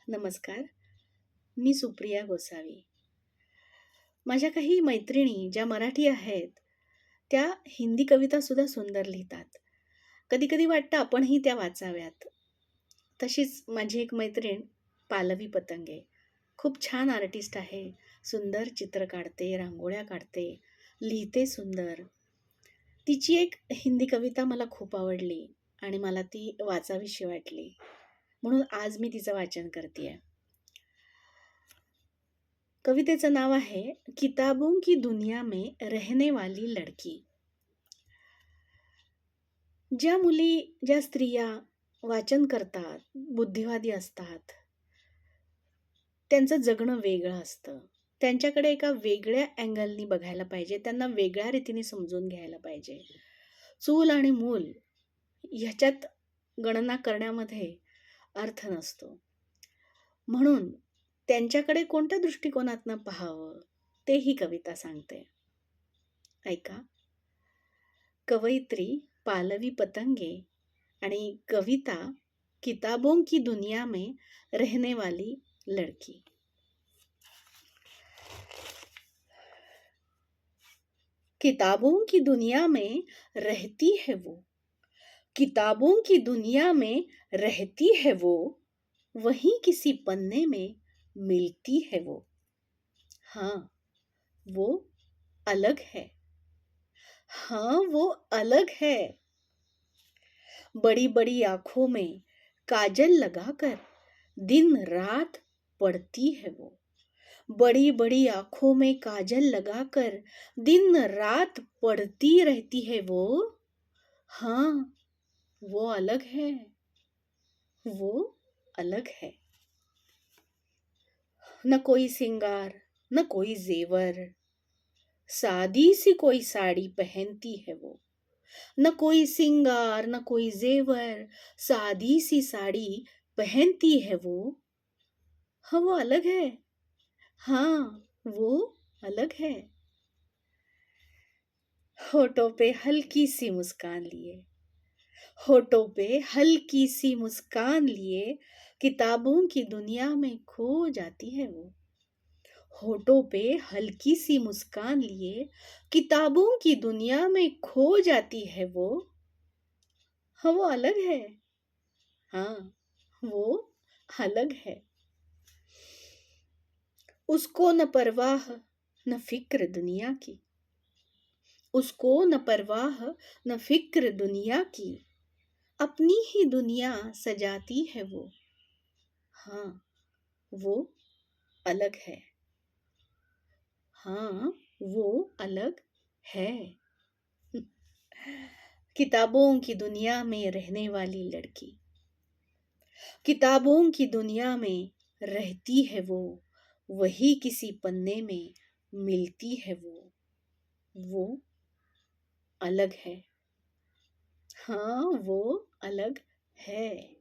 नमस्कार. मी सुप्रिया गोसावी. माझ्या काही मैत्रिणी ज्या मराठी आहेत, त्या हिंदी कवितासुद्धा सुंदर लिहितात. कधी-कधी वाटतं आपणही त्या वाचाव्यात. तशीच माझी एक मैत्रीण पालवी पतंगे. खूप छान आर्टिस्ट आहे. सुंदर चित्र काढते, रांगोळ्या काढते, लिहिते सुंदर. तिची एक हिंदी कविता मला खूप आवडली आणि मला ती वाचावीशी वाटली. म्हणून आज मी तिचं वाचन करतीये. कवितेचं नाव आहे किताबों की दुनिया में रहने वाली लड़की. ज्या मुली, ज्या स्त्रिया वाचन करतात, बुद्धिवादी असतात, त्यांचं जगणं वेगळं असतं. त्यांच्याकडे एका वेगळ्या अँगलनी बघायला पाहिजे. त्यांना वेगळ्या रीतीने समजून घ्यायला पाहिजे. चूल आणि मूल ह्याच्यात गणना करण्यामध्ये अर्थ नसतो. म्हणून त्यांच्याकडे कोणत्या दृष्टिकोनातनं पाहावं, ते ही कविता सांगते. ऐका. कवयित्री पालवी पतंगे आणि कविता किताबों की दुनिया में रहने वाली लड़की. किताबों की दुनिया में रहती है वो, किताबों की दुनिया में रहती है वो, वहीं किसी पन्ने में मिलती है वो. हाँ, वो अलग है. हाँ, वो अलग है. बड़ी बड़ी आंखों में काजल लगाकर दिन रात पढ़ती है वो. बड़ी बड़ी आंखों में काजल लगाकर दिन रात पढ़ती रहती है वो. हाँ, वो अलग है. वो अलग है. न कोई सिंगार, न कोई जेवर, सादी सी कोई साड़ी पहनती है वो. न कोई सिंगार, न कोई जेवर, सादी सी साड़ी पहनती है वो. हाँ, वो अलग है. हाँ, वो अलग है. होठों पे हल्की सी मुस्कान लिए, होठों पे हल्की सी मुस्कान लिए, किताबों की दुनिया में खो जाती है वो. होठों पे हल्की सी मुस्कान लिए, किताबों की दुनिया में खो जाती है वो. हाँ, वो अलग है. हाँ, वो अलग है. उसको न परवाह, न फिक्र दुनिया की. उसको न परवाह, न फिक्र दुनिया की. अपनी ही दुनिया सजाती है वो. हाँ, वो अलग है. हाँ, वो अलग है. किताबों की दुनिया में रहने वाली लड़की. किताबों की दुनिया में रहती है वो, वही किसी पन्ने में मिलती है वो. वो अलग है. हाँ, वो अलग है.